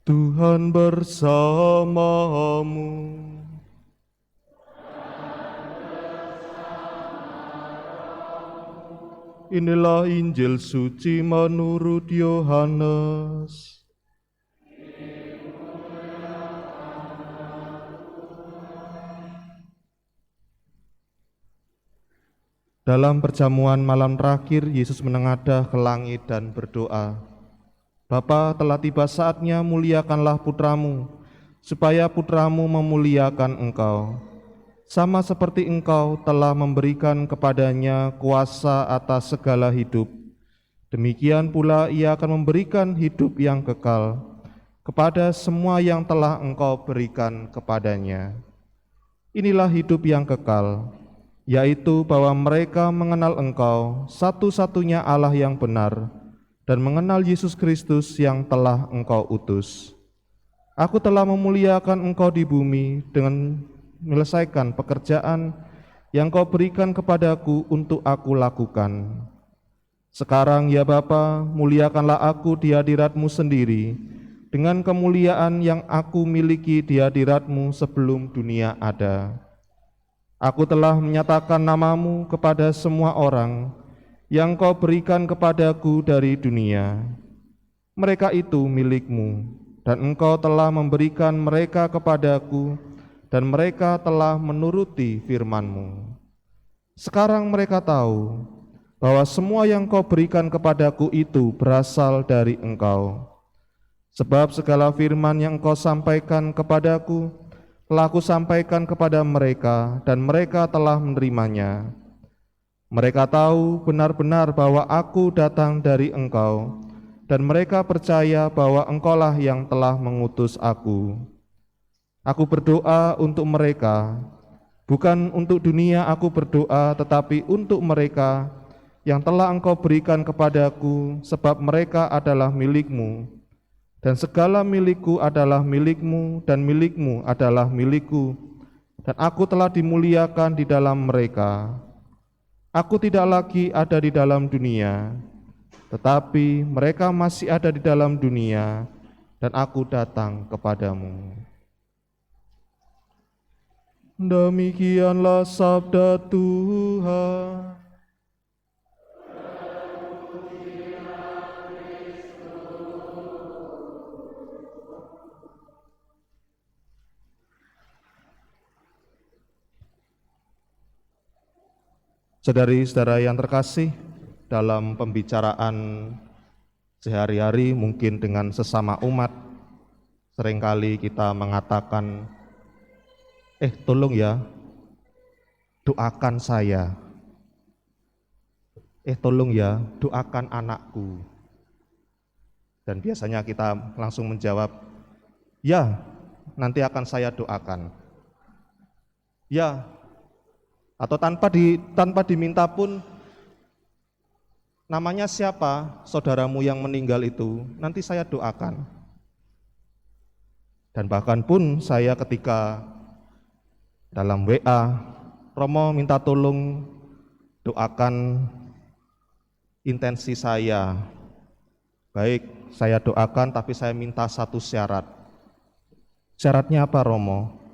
Tuhan bersamamu. Inilah Injil suci menurut Yohanes. Dalam perjamuan malam terakhir, Yesus menengadah ke langit dan berdoa, Bapa, telah tiba saatnya, muliakanlah putramu, supaya putramu memuliakan engkau. Sama seperti engkau telah memberikan kepadanya kuasa atas segala hidup, demikian pula ia akan memberikan hidup yang kekal kepada semua yang telah engkau berikan kepadanya. Inilah hidup yang kekal, yaitu bahwa mereka mengenal engkau, satu-satunya Allah yang benar, dan mengenal Yesus Kristus yang telah engkau utus. Aku telah memuliakan engkau di bumi dengan menyelesaikan pekerjaan yang kau berikan kepadaku untuk aku lakukan. Sekarang ya Bapa, muliakanlah aku di hadirat-Mu sendiri, dengan kemuliaan yang aku miliki di hadirat-Mu sebelum dunia ada. Aku telah menyatakan nama-Mu kepada semua orang yang kau berikan kepadaku dari dunia. Mereka itu milik-Mu, dan engkau telah memberikan mereka kepadaku, dan mereka telah menuruti firman-Mu. Sekarang mereka tahu bahwa semua yang kau berikan kepadaku itu berasal dari engkau. Sebab segala firman yang engkau sampaikan kepadaku, telah aku sampaikan kepada mereka, dan mereka telah menerimanya. Mereka tahu benar-benar bahwa aku datang dari engkau, dan mereka percaya bahwa engkaulah yang telah mengutus aku. Aku berdoa untuk mereka, bukan untuk dunia aku berdoa, tetapi untuk mereka yang telah engkau berikan kepadaku, sebab mereka adalah milik-Mu, dan segala milikku adalah milik-Mu, dan milik-Mu adalah milikku, dan aku telah dimuliakan di dalam mereka. Aku tidak lagi ada di dalam dunia, tetapi mereka masih ada di dalam dunia, dan aku datang kepadamu. Demikianlah sabda Tuhan. Saudari-saudara yang terkasih, dalam pembicaraan sehari-hari mungkin dengan sesama umat, seringkali kita mengatakan, tolong ya, doakan saya. Tolong ya, doakan anakku. Dan biasanya kita langsung menjawab, ya, nanti akan saya doakan. Ya, atau tanpa diminta pun, namanya siapa saudaramu yang meninggal itu, nanti saya doakan. Dan bahkan pun saya ketika dalam WA, Romo minta tolong doakan intensi saya. Baik, saya doakan, tapi saya minta satu syarat. Syaratnya apa, Romo?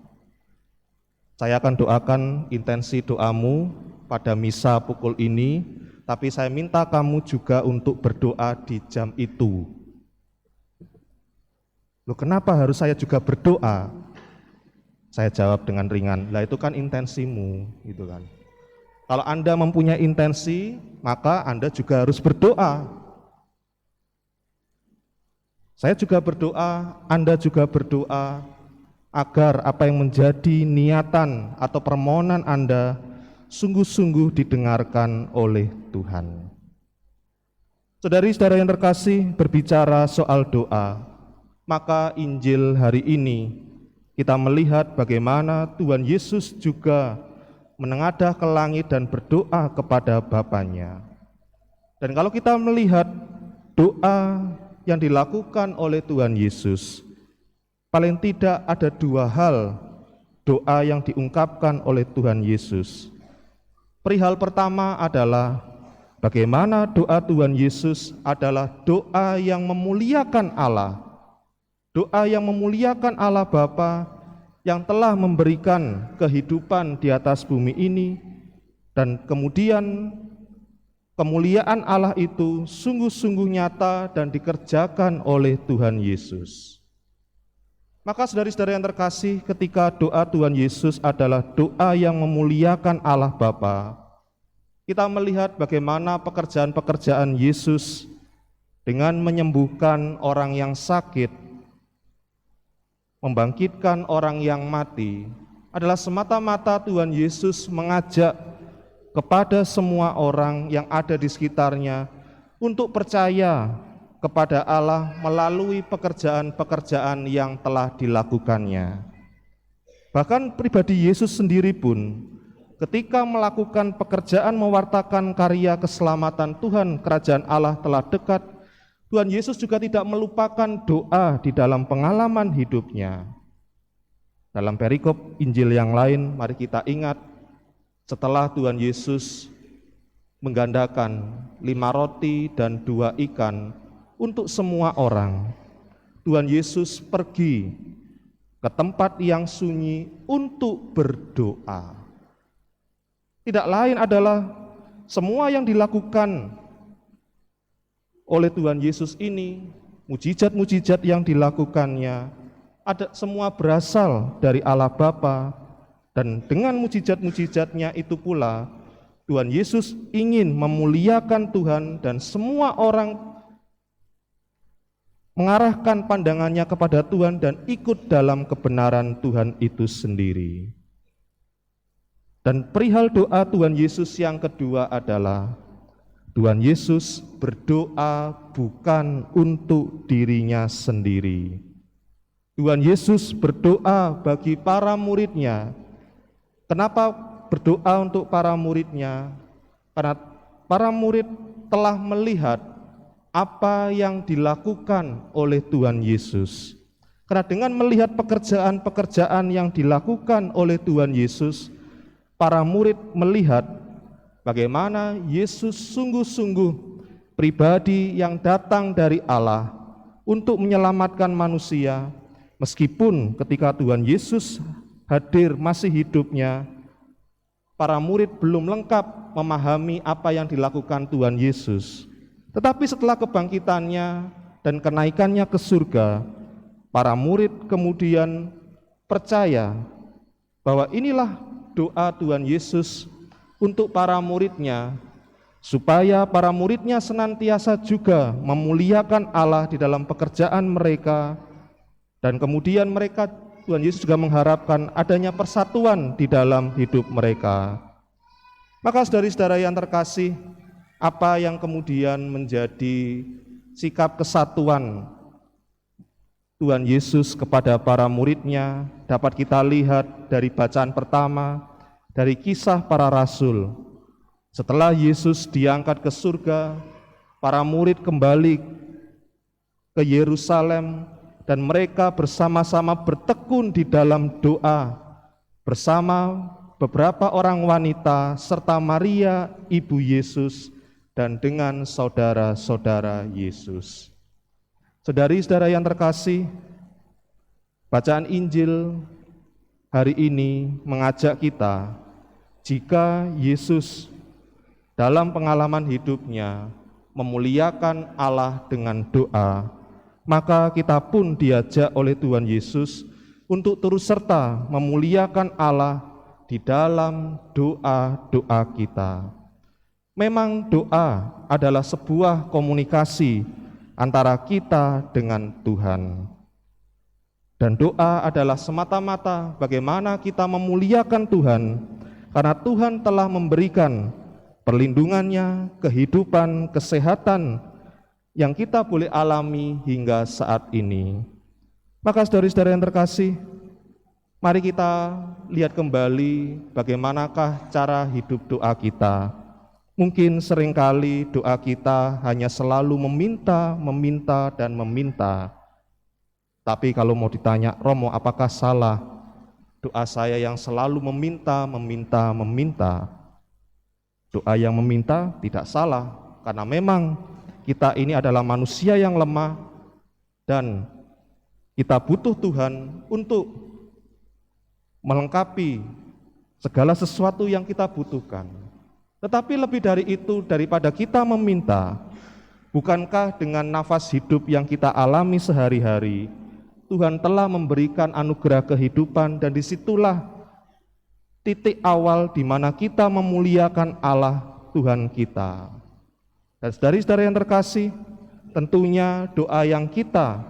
Saya akan doakan intensi doamu pada misa pukul ini, tapi saya minta kamu juga untuk berdoa di jam itu. Loh, kenapa harus saya juga berdoa? Saya jawab dengan ringan, lah itu kan intensimu, gitu kan. Kalau Anda mempunyai intensi, maka Anda juga harus berdoa. Saya juga berdoa, Anda juga berdoa, agar apa yang menjadi niatan atau permohonan Anda sungguh-sungguh didengarkan oleh Tuhan. Saudari-saudara yang terkasih, berbicara soal doa, maka Injil hari ini kita melihat bagaimana Tuhan Yesus juga menengadah ke langit dan berdoa kepada Bapanya. Dan kalau kita melihat doa yang dilakukan oleh Tuhan Yesus, paling tidak ada dua hal doa yang diungkapkan oleh Tuhan Yesus. Perihal pertama adalah bagaimana doa Tuhan Yesus adalah doa yang memuliakan Allah. doa yang memuliakan Allah Bapa yang telah memberikan kehidupan di atas bumi ini, dan kemudian kemuliaan Allah itu sungguh-sungguh nyata dan dikerjakan oleh Tuhan Yesus. Maka saudara-saudara yang terkasih, ketika doa Tuhan Yesus adalah doa yang memuliakan Allah Bapa, kita melihat bagaimana pekerjaan-pekerjaan Yesus dengan menyembuhkan orang yang sakit, membangkitkan orang yang mati, adalah semata-mata Tuhan Yesus mengajak kepada semua orang yang ada di sekitarnya untuk percaya kepada Allah melalui pekerjaan-pekerjaan yang telah dilakukannya. Bahkan pribadi Yesus sendiri pun ketika melakukan pekerjaan mewartakan karya keselamatan Tuhan, kerajaan Allah telah dekat, Tuhan Yesus juga tidak melupakan doa di dalam pengalaman hidupnya. Dalam perikop Injil yang lain, mari kita ingat, setelah Tuhan Yesus menggandakan 5 roti dan 2 ikan untuk semua orang, Tuhan Yesus pergi ke tempat yang sunyi untuk berdoa. Tidak lain adalah semua yang dilakukan oleh Tuhan Yesus ini, mujizat-mujizat yang dilakukannya, ada semua berasal dari Allah Bapa, dan dengan mujizat-mujizatnya itu pula Tuhan Yesus ingin memuliakan Tuhan, dan semua orang mengarahkan pandangannya kepada Tuhan dan ikut dalam kebenaran Tuhan itu sendiri. Dan perihal doa Tuhan Yesus yang kedua adalah Tuhan Yesus berdoa bukan untuk dirinya sendiri. Tuhan Yesus berdoa bagi para muridnya. Kenapa berdoa untuk para muridnya? Karena para murid telah melihat apa yang dilakukan oleh Tuhan Yesus. Karena dengan melihat pekerjaan-pekerjaan yang dilakukan oleh Tuhan Yesus, para murid melihat bagaimana Yesus sungguh-sungguh pribadi yang datang dari Allah untuk menyelamatkan manusia, meskipun ketika Tuhan Yesus hadir masih hidupnya, para murid belum lengkap memahami apa yang dilakukan Tuhan Yesus. Tetapi setelah kebangkitannya dan kenaikannya ke surga, para murid kemudian percaya bahwa inilah doa Tuhan Yesus untuk para muridnya, supaya para muridnya senantiasa juga memuliakan Allah di dalam pekerjaan mereka, dan kemudian mereka, Tuhan Yesus juga mengharapkan adanya persatuan di dalam hidup mereka. Maka saudara-saudara yang terkasih, apa yang kemudian menjadi sikap kesatuan Tuhan Yesus kepada para muridnya dapat kita lihat dari bacaan pertama, dari kisah para rasul. Setelah Yesus diangkat ke surga, para murid kembali ke Yerusalem dan mereka bersama-sama bertekun di dalam doa bersama beberapa orang wanita serta Maria ibu Yesus dan dengan saudara-saudara Yesus. Saudari-saudara yang terkasih, bacaan Injil hari ini mengajak kita, jika Yesus dalam pengalaman hidupnya memuliakan Allah dengan doa, maka kita pun diajak oleh Tuhan Yesus untuk turut serta memuliakan Allah di dalam doa-doa kita. Memang doa adalah sebuah komunikasi antara kita dengan Tuhan. Dan doa adalah semata-mata bagaimana kita memuliakan Tuhan, karena Tuhan telah memberikan perlindungannya, kehidupan, kesehatan yang kita boleh alami hingga saat ini. Maka saudara-saudara yang terkasih, mari kita lihat kembali bagaimanakah cara hidup doa kita. Mungkin seringkali doa kita hanya selalu meminta, dan meminta. Tapi kalau mau ditanya, Romo, apakah salah doa saya yang selalu meminta? Doa yang meminta tidak salah, karena memang kita ini adalah manusia yang lemah dan Kita butuh Tuhan untuk melengkapi segala sesuatu yang kita butuhkan. Tetapi lebih dari itu, daripada kita meminta, bukankah dengan nafas hidup yang kita alami sehari-hari, Tuhan telah memberikan anugerah kehidupan, dan disitulah titik awal di mana kita memuliakan Allah Tuhan kita. Dan saudara-saudara yang terkasih, tentunya doa yang kita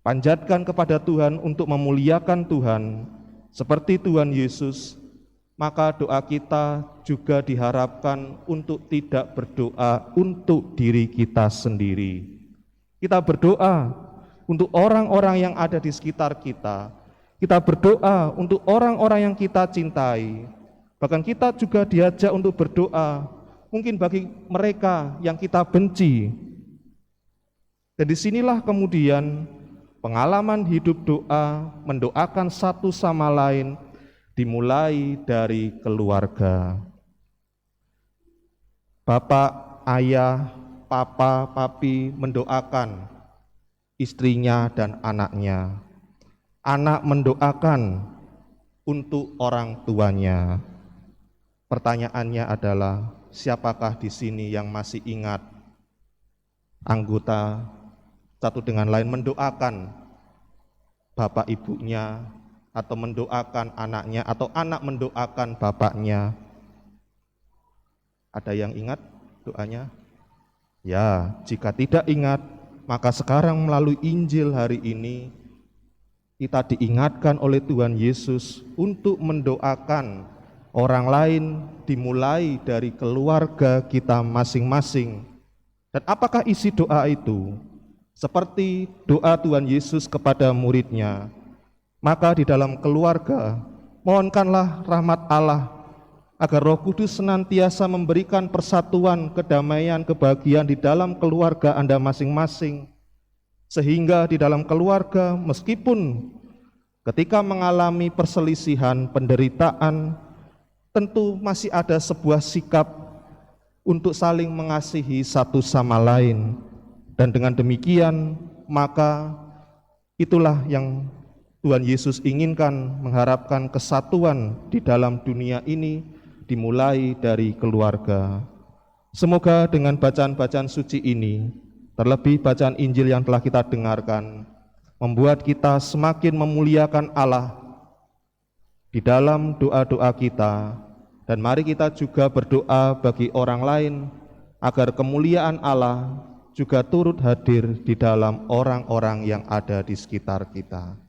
panjatkan kepada Tuhan untuk memuliakan Tuhan seperti Tuhan Yesus, maka doa kita juga diharapkan untuk tidak berdoa untuk diri kita sendiri. Kita berdoa untuk orang-orang yang ada di sekitar kita. Kita berdoa untuk orang-orang yang kita cintai. Bahkan kita juga diajak untuk berdoa mungkin bagi mereka yang kita benci. Dan disinilah kemudian pengalaman hidup doa, mendoakan satu sama lain, dimulai dari keluarga. Bapak, ayah, papa, papi mendoakan istrinya dan anaknya. Anak mendoakan untuk orang tuanya. Pertanyaannya adalah, siapakah di sini yang masih ingat anggota satu dengan lain mendoakan bapak ibunya, atau mendoakan anaknya, atau anak mendoakan bapaknya? Ada yang ingat doanya? Ya, jika tidak ingat, maka sekarang melalui Injil hari ini kita diingatkan oleh Tuhan Yesus untuk mendoakan orang lain, dimulai dari keluarga kita masing-masing. Dan apakah isi doa itu? Seperti doa Tuhan Yesus kepada muridnya, maka di dalam keluarga mohonkanlah rahmat Allah agar Roh Kudus senantiasa memberikan persatuan, kedamaian, kebahagiaan di dalam keluarga Anda masing-masing, sehingga di dalam keluarga meskipun ketika mengalami perselisihan, penderitaan, tentu masih ada sebuah sikap untuk saling mengasihi satu sama lain. Dan dengan demikian, maka itulah yang Tuhan Yesus inginkan, mengharapkan kesatuan di dalam dunia ini dimulai dari keluarga. Semoga dengan bacaan-bacaan suci ini, terlebih bacaan Injil yang telah kita dengarkan, membuat kita semakin memuliakan Allah di dalam doa-doa kita. Dan mari kita juga berdoa bagi orang lain, agar kemuliaan Allah juga turut hadir di dalam orang-orang yang ada di sekitar kita.